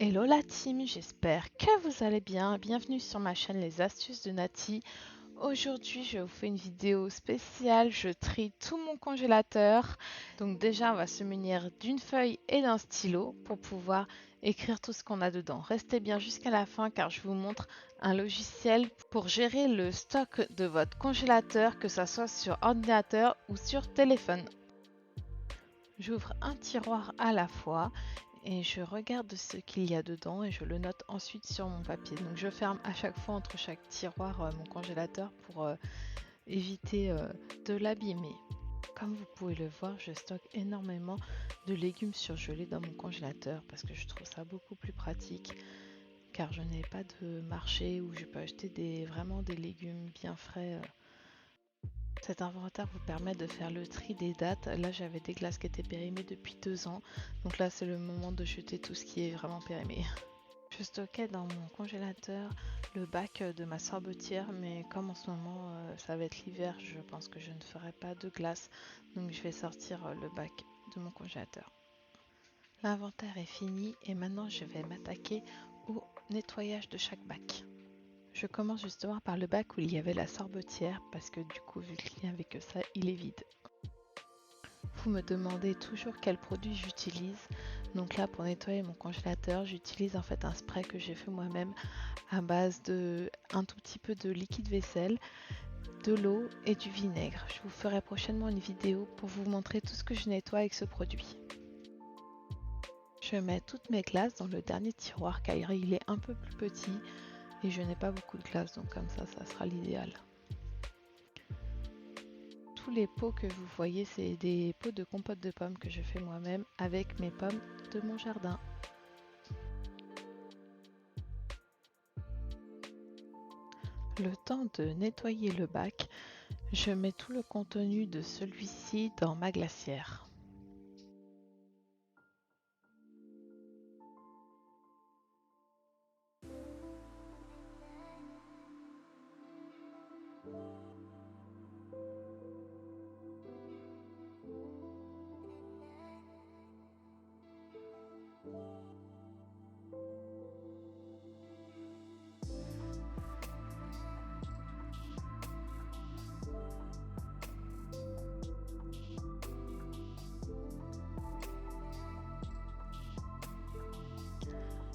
Hello la team, j'espère que vous allez bien. Bienvenue sur ma chaîne Les Astuces de Nati. Aujourd'hui, je vous fais une vidéo spéciale. Je trie tout mon congélateur. Donc déjà, on va se munir d'une feuille et d'un stylo pour pouvoir écrire tout ce qu'on a dedans. Restez bien jusqu'à la fin car je vous montre un logiciel pour gérer le stock de votre congélateur, que ce soit sur ordinateur ou sur téléphone. J'ouvre un tiroir à la fois et je regarde ce qu'il y a dedans et je le note ensuite sur mon papier. Donc je ferme à chaque fois entre chaque tiroir mon congélateur pour éviter de l'abîmer. Comme vous pouvez le voir, je stocke énormément de légumes surgelés dans mon congélateur parce que je trouve ça beaucoup plus pratique car je n'ai pas de marché où je peux acheter vraiment des légumes bien frais. Cet inventaire vous permet de faire le tri des dates. Là, j'avais des glaces qui étaient périmées depuis 2 ans. Donc là, c'est le moment de jeter tout ce qui est vraiment périmé. Je stockais dans mon congélateur le bac de ma sorbetière, mais comme en ce moment, ça va être l'hiver, je pense que je ne ferai pas de glace. Donc je vais sortir le bac de mon congélateur. L'inventaire est fini et maintenant, je vais m'attaquer au nettoyage de chaque bac. Je commence justement par le bac où il y avait la sorbetière parce que du coup, vu qu'il n'y avait que ça, il est vide. Vous me demandez toujours quel produit j'utilise. Donc là, pour nettoyer mon congélateur, j'utilise en fait un spray que j'ai fait moi-même à base de un tout petit peu de liquide vaisselle, de l'eau et du vinaigre. Je vous ferai prochainement une vidéo pour vous montrer tout ce que je nettoie avec ce produit. Je mets toutes mes glaces dans le dernier tiroir car il est un peu plus petit et je n'ai pas beaucoup de glace, donc comme ça sera l'idéal. Tous les pots que vous voyez, c'est des pots de compote de pommes que je fais moi-même avec mes pommes de mon jardin. Le temps de nettoyer le bac, je mets tout le contenu de celui-ci dans ma glacière.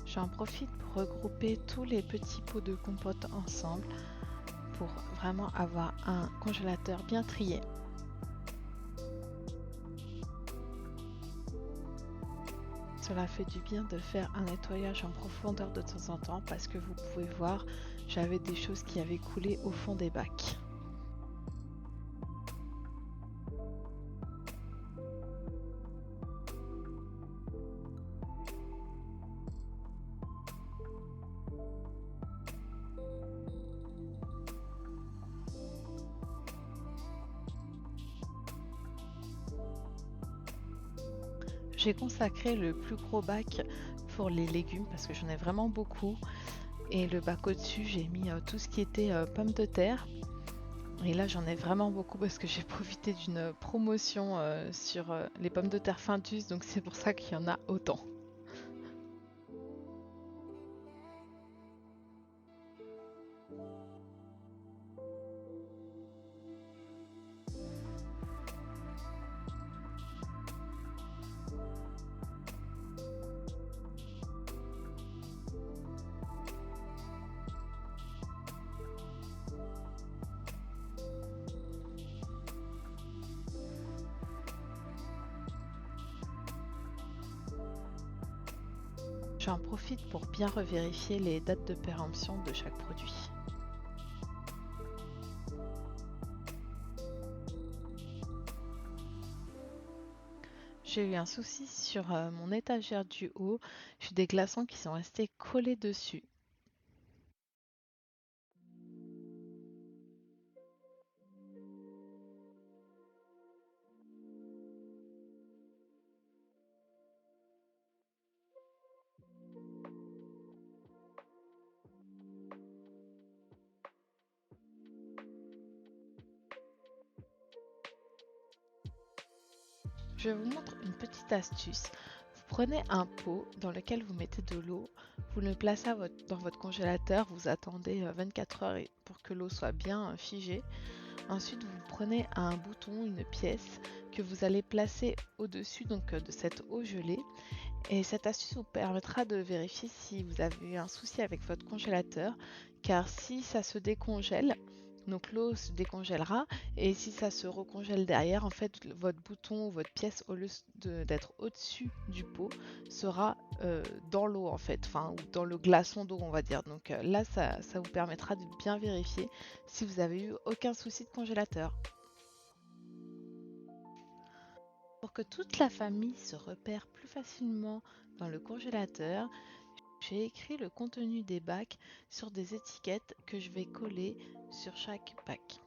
J'en profite pour regrouper tous les petits pots de compote ensemble pour vraiment avoir un congélateur bien trié. Cela fait du bien de faire un nettoyage en profondeur de temps en temps parce que vous pouvez voir, j'avais des choses qui avaient coulé au fond des bacs. J'ai consacré le plus gros bac pour les légumes parce que j'en ai vraiment beaucoup. Et le bac au-dessus, j'ai mis tout ce qui était pommes de terre. Et là, j'en ai vraiment beaucoup parce que j'ai profité d'une promotion sur les pommes de terre Findus. Donc c'est pour ça qu'il y en a autant. J'en profite pour bien revérifier les dates de péremption de chaque produit. J'ai eu un souci sur mon étagère du haut. J'ai des glaçons qui sont restés collés dessus. Je vous montre une petite astuce. Vous prenez un pot dans lequel vous mettez de l'eau, vous le placez dans votre congélateur, vous attendez 24 heures pour que l'eau soit bien figée. Ensuite, vous prenez un bouton, une pièce que vous allez placer au-dessus de cette eau gelée. Et cette astuce vous permettra de vérifier si vous avez eu un souci avec votre congélateur, car si ça se décongèle, donc l'eau se décongèlera, et si ça se recongèle derrière, en fait votre bouton ou votre pièce, au lieu d'être au-dessus du pot, sera dans l'eau en fait, enfin ou dans le glaçon d'eau on va dire. Donc là ça vous permettra de bien vérifier si vous avez eu aucun souci de congélateur. Pour que toute la famille se repère plus facilement dans le congélateur, j'ai écrit le contenu des bacs sur des étiquettes que je vais coller sur chaque bac.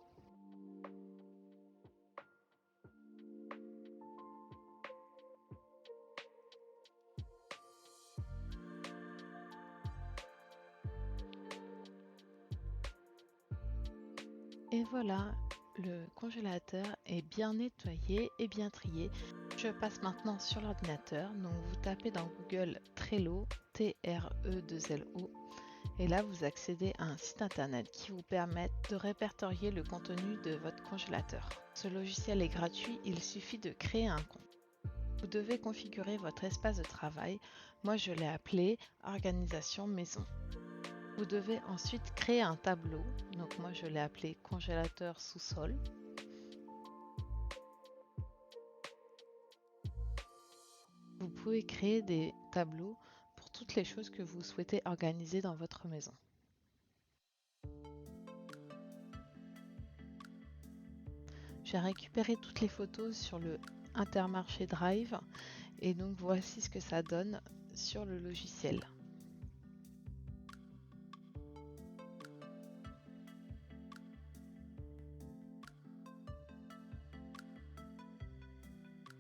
Et voilà, le congélateur est bien nettoyé et bien trié. Je passe maintenant sur l'ordinateur. Donc vous tapez dans Google Trello, T-R-E-2-L-O. Et là, vous accédez à un site internet qui vous permet de répertorier le contenu de votre congélateur. Ce logiciel est gratuit, il suffit de créer un compte. Vous devez configurer votre espace de travail. Moi, je l'ai appelé Organisation maison. Vous devez ensuite créer un tableau. Donc moi, je l'ai appelé Congélateur sous-sol. Vous pouvez créer des tableaux pour toutes les choses que vous souhaitez organiser dans votre maison. J'ai récupéré toutes les photos sur le Intermarché Drive et donc voici ce que ça donne sur le logiciel.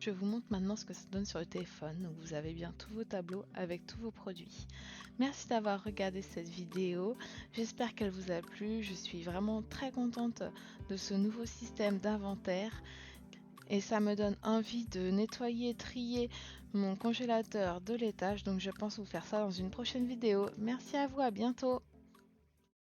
Je vous montre maintenant ce que ça donne sur le téléphone. Donc vous avez bien tous vos tableaux avec tous vos produits. Merci d'avoir regardé cette vidéo. J'espère qu'elle vous a plu. Je suis vraiment très contente de ce nouveau système d'inventaire. Et ça me donne envie de nettoyer, trier mon congélateur de l'étage. Donc je pense vous faire ça dans une prochaine vidéo. Merci à vous, à bientôt.